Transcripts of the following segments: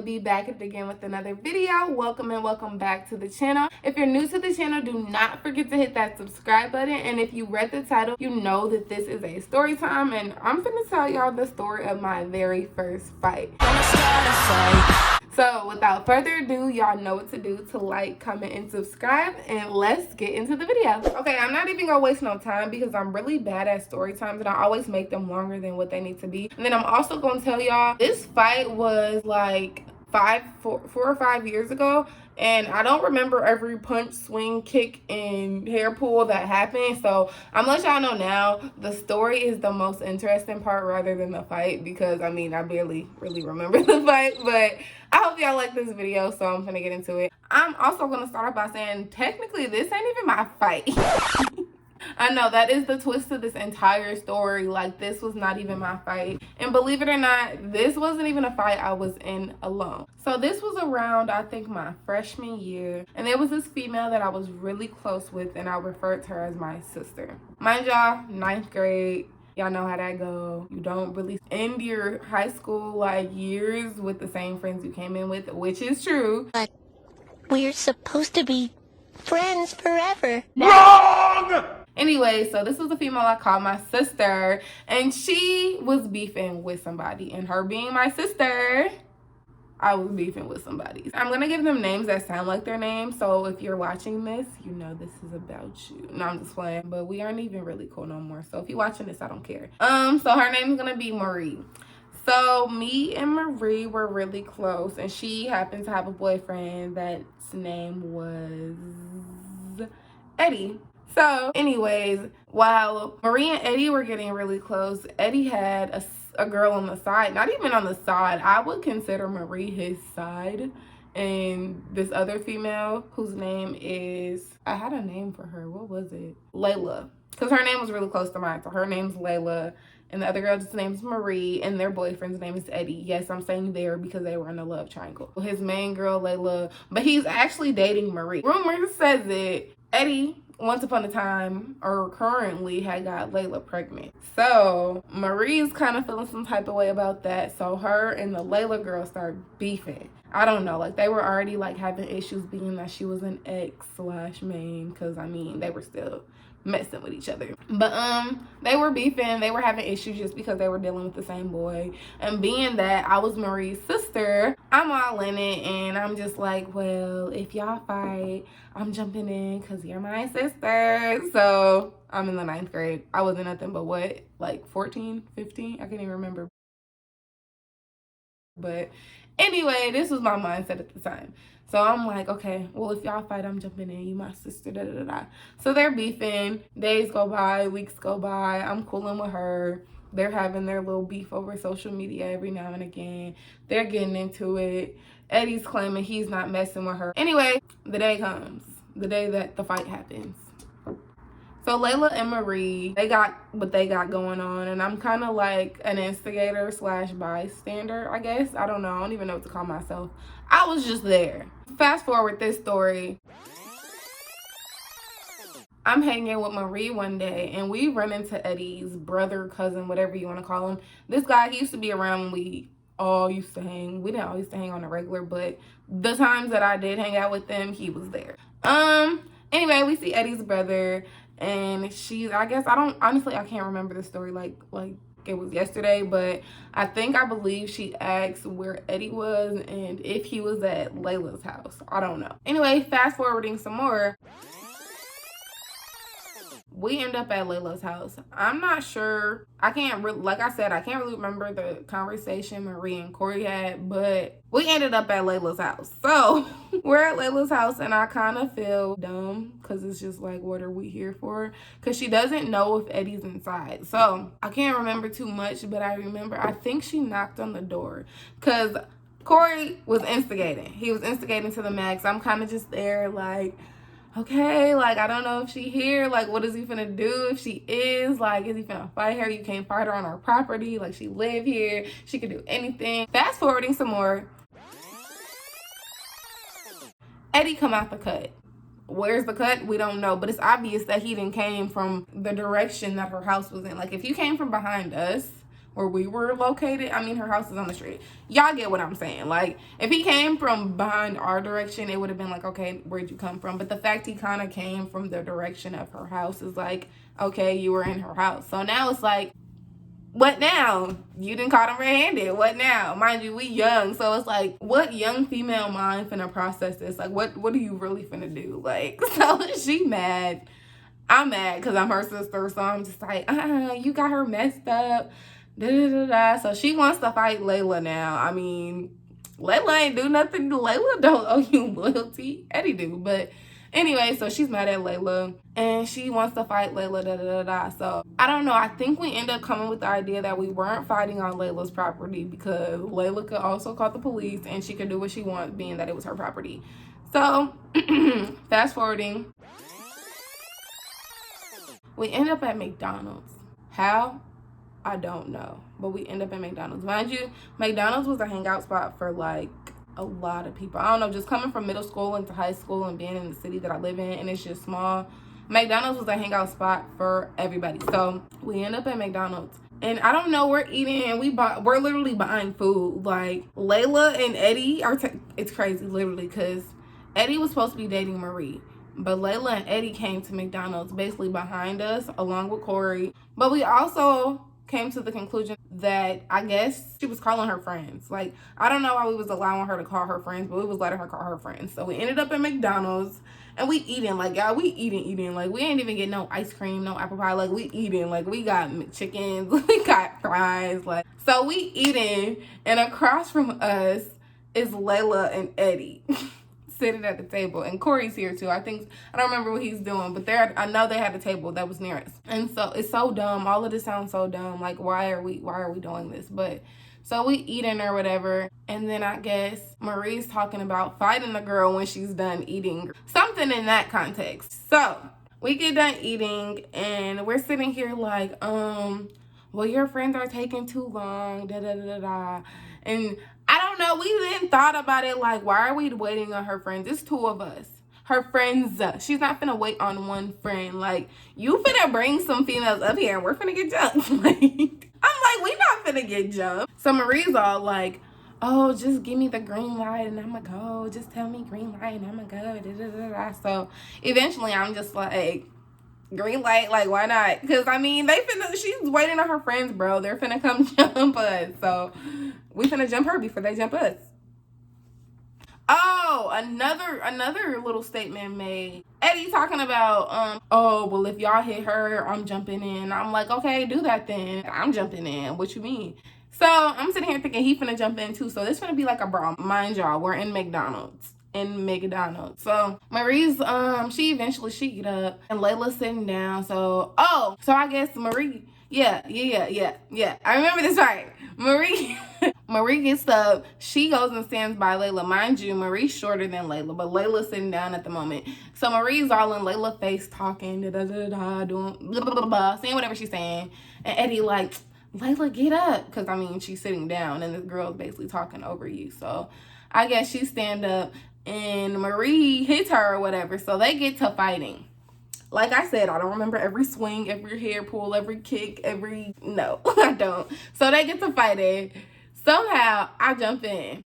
be back again with another video. Welcome and welcome back to the channel. If you're new to the channel, do not forget to hit that subscribe button. And if you read the title, you know that this is a story time, and I'm gonna tell y'all the story of my very first fight. So without further ado, y'all know what to do to like, comment, and subscribe, and let's get into the video. Okay, I'm not even gonna waste no time because I'm really bad at story times and I always make them longer than what they need to be. And then I'm also gonna tell y'all this fight was like 4 or 5 years ago, and I don't remember every punch, swing, kick, and hair pull that happened. So I'm gonna let y'all know now, the story is the most interesting part rather than the fight, because I mean I barely really remember the fight. But I hope y'all like this video, so I'm gonna get into it. I'm also gonna start off by saying technically this ain't even my fight. I know that is the twist to this entire story. Like, this was not even my fight. And believe it or not, this wasn't even a fight I was in alone. So this was around, I think, my freshman year. And there was this female that I was really close with, and I referred to her as my sister. Mind y'all, 9th grade. Y'all know how that go. You don't really end your high school like years with the same friends you came in with, which is true. But we're supposed to be friends forever. Wrong! Anyway, so this was a female I called my sister, and she was beefing with somebody. And her being my sister, I was beefing with somebody. I'm gonna give them names that sound like their names, so if you're watching this, you know this is about you. No, I'm just playing, but we aren't even really cool no more. So if you're watching this, I don't care. So her name is gonna be Marie. So me and Marie were really close, and she happened to have a boyfriend that's name was Eddie. So anyways, while Marie and Eddie were getting really close, Eddie had a girl on the side. Not even on the side. I would consider Marie his side. And this other female whose name is, I had a name for her. What was it? Layla. Because her name was really close to mine. So her name's Layla. And the other girl's name is Marie. And their boyfriend's name is Eddie. Yes, I'm saying there because they were in a love triangle. His main girl, Layla. But he's actually dating Marie. Rumor says it. Eddie, once upon a time, or currently, had got Layla pregnant. So Marie's kind of feeling some type of way about that. So her and the Layla girl started beefing. I don't know, like they were already like having issues, being that she was an ex/main, because I mean they were still messing with each other. But they were beefing, they were having issues just because they were dealing with the same boy. And being that I was Marie's sister, I'm all in it, and I'm just like, well, if y'all fight, I'm jumping in because you're my sister. So I'm in the 9th grade. I wasn't nothing but what, like 14, 15? I can't even remember. But anyway, this was my mindset at the time. So I'm like, okay, well, if y'all fight, I'm jumping in. You my sister, da da da. So they're beefing. Days go by, weeks go by. I'm cooling with her. They're having their little beef over social media every now and again. They're getting into it. Eddie's claiming he's not messing with her. Anyway, the day comes. The day that the fight happens. So Layla and Marie, they got what they got going on, and I'm kind of like an instigator / bystander, I guess. I don't know. I don't even know what to call myself. I was just there. Fast forward this story. I'm hanging with Marie one day, and we run into Eddie's brother, cousin, whatever you want to call him. This guy, he used to be around when we all used to hang. We didn't all used to hang on a regular, but the times that I did hang out with them, he was there. Anyway, we see Eddie's brother, and she's, I guess, I can't remember the story like it was yesterday, but I believe she asked where Eddie was and if he was at Layla's house. I don't know. Anyway, fast forwarding some more. We end up at Layla's house. I'm not sure. Like I said, I can't really remember the conversation Marie and Corey had, but we ended up at Layla's house. So we're at Layla's house, and I kind of feel dumb because it's just like, what are we here for? Because she doesn't know if Eddie's inside. So I can't remember too much, but I think she knocked on the door because Corey was instigating. He was instigating to the max. I'm kind of just there like, okay, like, I don't know if she here. Like, what is he finna do if she is? Like, is he finna fight her? You can't fight her on our property. Like, she live here. She could do anything. Fast forwarding some more. Eddie come out the cut. Where's the cut? We don't know. But it's obvious that he didn't came from the direction that her house was in. Like, if you came from behind us, where we were located. I mean, her house is on the street. Y'all get what I'm saying. Like, if he came from behind our direction, it would have been like, okay, where'd you come from? But the fact he kind of came from the direction of her house is like, okay, you were in her house. So now it's like, what now? You didn't caught him red-handed. What now? Mind you, we young. So it's like, what young female mind finna process this? Like, what are you really finna do? Like, so she mad. I'm mad because I'm her sister. So I'm just like, you got her messed up. Da, da, da, da. So she wants to fight Layla now. I mean, Layla ain't do nothing. Layla don't owe you loyalty. Eddie do. But anyway, so she's mad at Layla. And she wants to fight Layla. Da, da, da, da. So I don't know. I think we end up coming with the idea that we weren't fighting on Layla's property because Layla could also call the police. And she could do what she wants, being that it was her property. So fast forwarding. We end up at McDonald's. How? I don't know. But we end up at McDonald's. Mind you, McDonald's was a hangout spot for like a lot of people. I don't know, just coming from middle school into high school and being in the city that I live in and it's just small. McDonald's was a hangout spot for everybody. So we end up at McDonald's. And I don't know, we're eating and we're literally buying food. Like Layla and Eddie are, it's crazy literally because Eddie was supposed to be dating Marie. But Layla and Eddie came to McDonald's basically behind us along with Corey. But we also came to the conclusion that I guess she was calling her friends. Like, I don't know why we was allowing her to call her friends, but we was letting her call her friends. So we ended up at McDonald's and we eating. Like, y'all, we eating. Like, we ain't even get no ice cream, no apple pie. Like, we eating. Like, we got chickens. We got fries. Like, so we eating. And across from us is Layla and Eddie. Sitting at the table, and Corey's here too. I don't remember what he's doing, but I know they had a table that was near us. And so it's so dumb. All of this sounds so dumb. Like, why are we doing this? But so we eating or whatever, and then I guess Marie's talking about fighting the girl when she's done eating, something in that context. So we get done eating and we're sitting here like, well, your friends are taking too long, da da da da. And I don't know, we then thought about it like, why are we waiting on her friends? It's two of us. Her friends. She's not finna wait on one friend. Like, you finna bring some females up here and we're finna get jumped. Like, I'm like, we not finna get jumped. So Marie's all like, oh, just give me the green light and I'ma go. Just tell me green light and I'ma go. Da, da, da, da. So eventually I'm just like, green light, like, why not? Because I mean, she's waiting on her friends, bro. They're finna come jump us. So we finna jump her before they jump us. Oh, another little statement made. Eddie talking about, oh, well, if y'all hit her, I'm jumping in. I'm like, okay, do that then. I'm jumping in. What you mean? So I'm sitting here thinking he finna jump in too. So this finna be like a brawl. Mind y'all, we're in McDonald's. So Marie's she get up and Layla's sitting down. So I guess Marie, yeah. I remember this right. Marie gets up, she goes and stands by Layla. Mind you, Marie's shorter than Layla, but Layla's sitting down at the moment. So Marie's all in Layla's face talking, da da da da, doing blah blah blah blah, saying whatever she's saying. And Eddie like, Layla, get up, because I mean she's sitting down and this girl's basically talking over you. So I guess she stand up and Marie hits her or whatever. So they get to fighting. Like I said, I don't remember every swing, every hair pull, every kick, no, I don't. So they get to fighting. Somehow I jump in.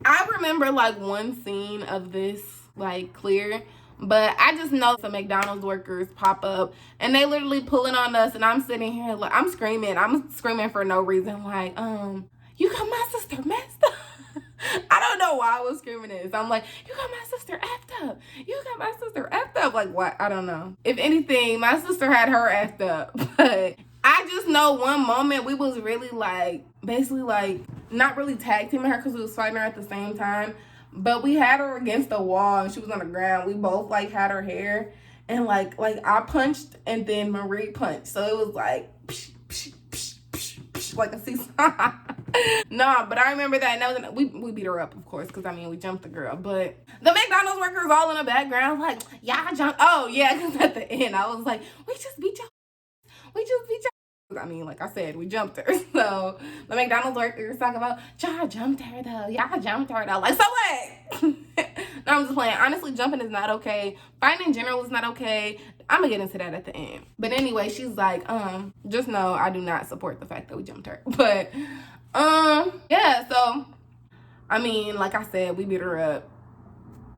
I remember like one scene of this like clear, but I just know some McDonald's workers pop up and they literally pulling on us and I'm sitting here like, I'm screaming for no reason, like, you got my sister messed up. I don't know why I was screaming this. I'm like, you got my sister effed up. You got my sister effed up. Like, what? I don't know. If anything, my sister had her effed up. But I just know one moment we was really like, basically like, not really tag teaming her because we was fighting her at the same time. But we had her against the wall and she was on the ground. We both like had her hair. And like I punched and then Marie punched. So it was like, psh, psh, psh, psh, psh, like a seesaw. Nah, but I remember that. And we beat her up, of course, because I mean, we jumped the girl. But the McDonald's workers all in the background, like, yeah, I jumped. Oh, yeah, because at the end, I was like, we just beat y'all. I mean, like I said, we jumped her. So the McDonald's workers talking about, y'all jumped her, though. Y'all jumped her, though. Like, so what? No, I'm just playing. Honestly, jumping is not okay. Fighting in general is not okay. I'm gonna get into that at the end. But anyway, she's like, just know I do not support the fact that we jumped her. But yeah, so I mean, like I said, we beat her up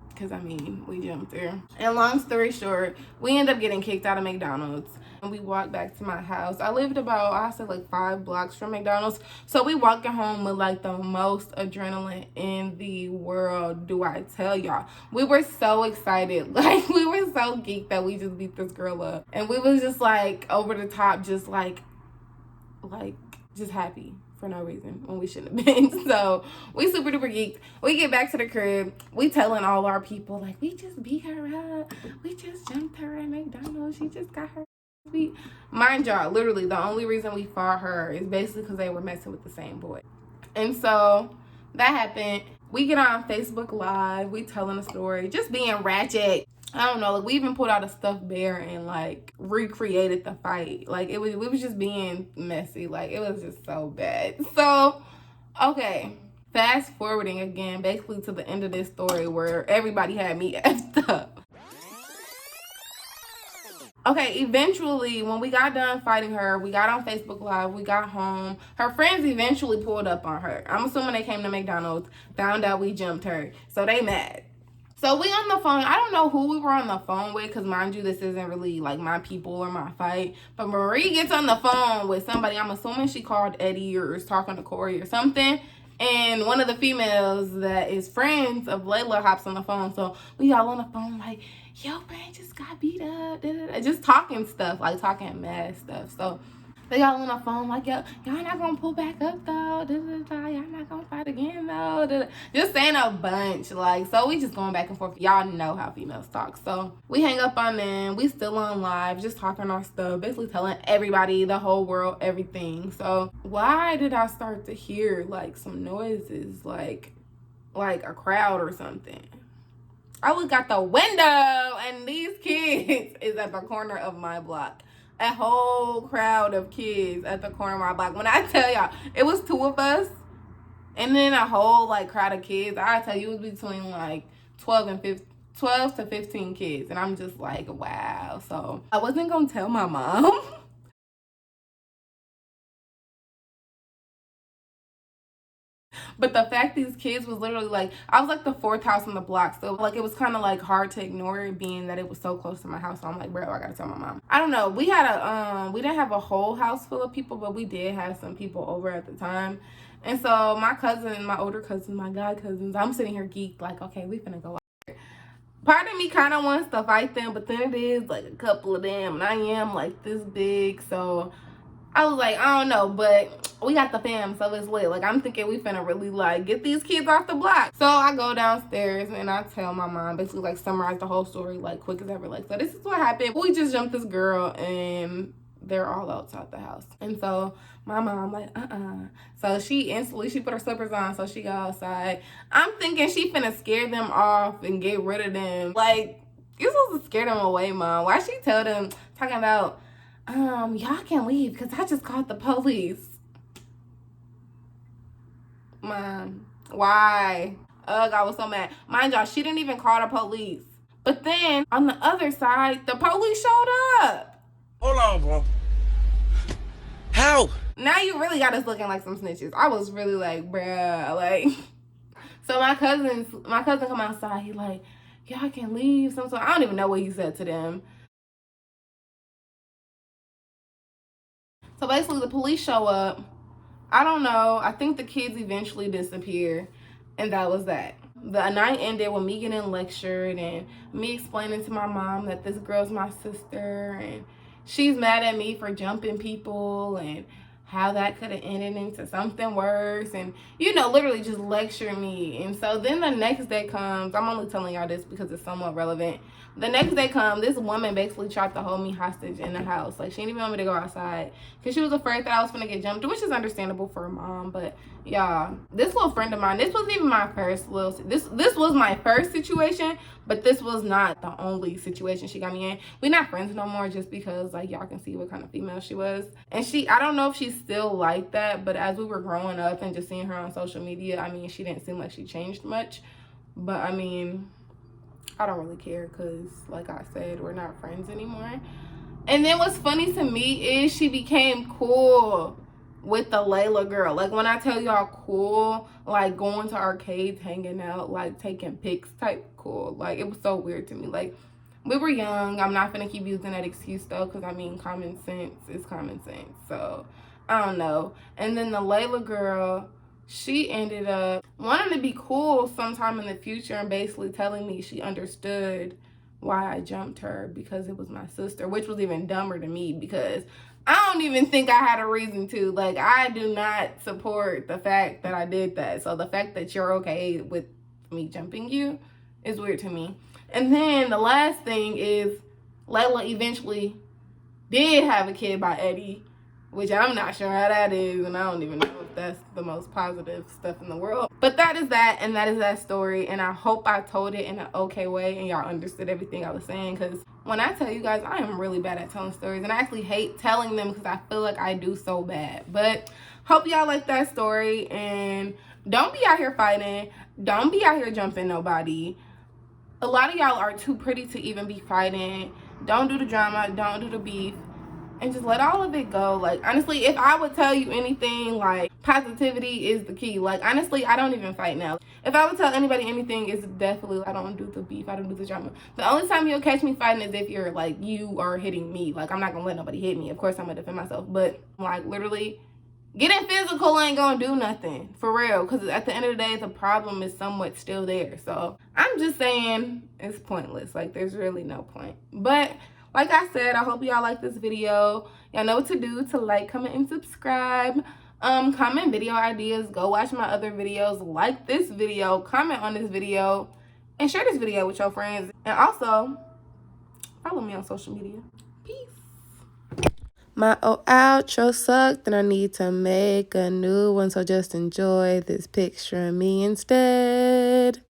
because I mean, we jumped her. And long story short, we end up getting kicked out of McDonald's. And we walked back to my house. I lived about, I said, like 5 blocks from McDonald's. So we walking home with like the most adrenaline in the world, do I tell y'all. We were so excited. Like, we were so geeked that we just beat this girl up. And we was just like over the top, just like just happy for no reason when we shouldn't have been. So we super duper geeked. We get back to the crib. We telling all our people, like, we just beat her up. We just jumped her at McDonald's. She just got her beat. Mind y'all, literally the only reason we fought her is basically because they were messing with the same boy. And so that happened. We get on Facebook Live. We telling the story. Just being ratchet. I don't know, like we even pulled out a stuffed bear and like recreated the fight. Like we was just being messy. Like it was just so bad. So, okay, fast forwarding again, basically to the end of this story where everybody had me effed up. Okay, eventually, when we got done fighting her, we got on Facebook Live, we got home. Her friends eventually pulled up on her. I'm assuming they came to McDonald's, found out we jumped her, so they mad. So we on the phone. I don't know who we were on the phone with because, mind you, this isn't really like my people or my fight. But Marie gets on the phone with somebody. I'm assuming she called Eddie or is talking to Corey or something. And one of the females that is friends of Layla hops on the phone. So we all on the phone like, yo, man, just got beat up. Just talking stuff, like talking mad stuff. So they got on the phone like, yo, y'all not gonna pull back up though. Y'all not gonna fight again though. Just saying a bunch. Like, so we just going back and forth. Y'all know how females talk. So we hang up on them. We still on live, just talking our stuff, basically telling everybody, the whole world, everything. So why did I start to hear like some noises, like a crowd or something? I look out the window and these kids is at the corner of my block. A whole crowd of kids at the corner of my block. When I tell y'all, it was 2 of us and then a whole like crowd of kids. I tell you, it was between like 12 to 15 kids. And I'm just like, wow. So I wasn't gonna tell my mom. But the fact these kids was literally like, I was like the 4th house on the block. So like it was kind of like hard to ignore it being that it was so close to my house. So I'm like, bro, I gotta tell my mom. I don't know. We had we didn't have a whole house full of people, but we did have some people over at the time. And so my cousin, my older cousin, my god cousins, I'm sitting here geeked like, okay, we finna go out there. Part of me kind of wants to fight them, but then it is like a couple of them and I am like this big. So I was like, I don't know, but we got the fam, so it's lit. Like, I'm thinking we finna really, like, get these kids off the block. So I go downstairs and I tell my mom, basically, like, summarize the whole story, like, quick as ever. Like, so this is what happened. We just jumped this girl and they're all outside the house. And so my mom, like, So she put her slippers on, so she go outside. I'm thinking she finna scare them off and get rid of them. Like, you're supposed to scare them away, Mom. Why she tell them, talking about, y'all can leave because I just called the police. Mom, why? Ugh, I was so mad. Mind y'all, she didn't even call the police. But then, on the other side, the police showed up. Hold on, bro. How? Now you really got us looking like some snitches. I was really like, bruh, like. So my cousin come outside. He like, y'all can leave. So I don't even know what he said to them. So basically, the police show up. I don't know. I think the kids eventually disappear. And that was that. The night ended with me getting lectured and me explaining to my mom that this girl's my sister. And she's mad at me for jumping people and how that could have ended into something worse. And, you know, literally just lecture me. And so then the next day comes. I'm only telling y'all this because it's somewhat relevant. The next day comes, this woman basically tried to hold me hostage in the house. Like, she didn't even want me to go outside because she was afraid that I was gonna get jumped, which is understandable for a mom. But y'all, this little friend of mine, this wasn't even my first this was my first situation, but this was not the only situation she got me in. We're not friends no more just because, like, y'all can see what kind of female she was. And I don't know if she's still like that, but as we were growing up and just seeing her on social media, I mean, she didn't seem like she changed much. But I mean, I don't really care because, like I said, we're not friends anymore. And then what's funny to me is she became cool with the Layla girl. Like, when I tell y'all cool, like going to arcades, hanging out, like taking pics type cool. Like, it was so weird to me. Like, we were young. I'm not gonna keep using that excuse though, because I mean, common sense is common sense. So I don't know. And then the Layla girl, she ended up wanting to be cool sometime in the future and basically telling me she understood why I jumped her because it was my sister, which was even dumber to me because I don't even think I had a reason to. Like, I do not support the fact that I did that. So the fact that you're okay with me jumping you is weird to me. And then the last thing is Layla eventually did have a kid by Eddie, which I'm not sure how that is, and I don't even know if that's the most positive stuff in the world. But that is that, and that is that story, and I hope I told it in an okay way and y'all understood everything I was saying, because when I tell you guys, I am really bad at telling stories, and I actually hate telling them because I feel like I do so bad. But hope y'all like that story, and don't be out here fighting. Don't be out here jumping nobody. A lot of y'all are too pretty to even be fighting. Don't do the drama. Don't do the beef. And just let all of it go. Like, honestly, if I would tell you anything, like, positivity is the key. Like, honestly, I don't even fight now. If I would tell anybody anything, it's definitely, I don't do the beef. I don't do the drama. The only time you'll catch me fighting is if you're, like, you are hitting me. Like, I'm not going to let nobody hit me. Of course, I'm going to defend myself. But, like, literally, getting physical ain't going to do nothing. For real. Because at the end of the day, the problem is somewhat still there. So, I'm just saying it's pointless. Like, there's really no point. But like I said, I hope y'all like this video. Y'all know what to do to like, comment, and subscribe. Comment video ideas. Go watch my other videos. Like this video. Comment on this video. And share this video with your friends. And also, follow me on social media. Peace. My outro sucked and I need to make a new one. So just enjoy this picture of me instead.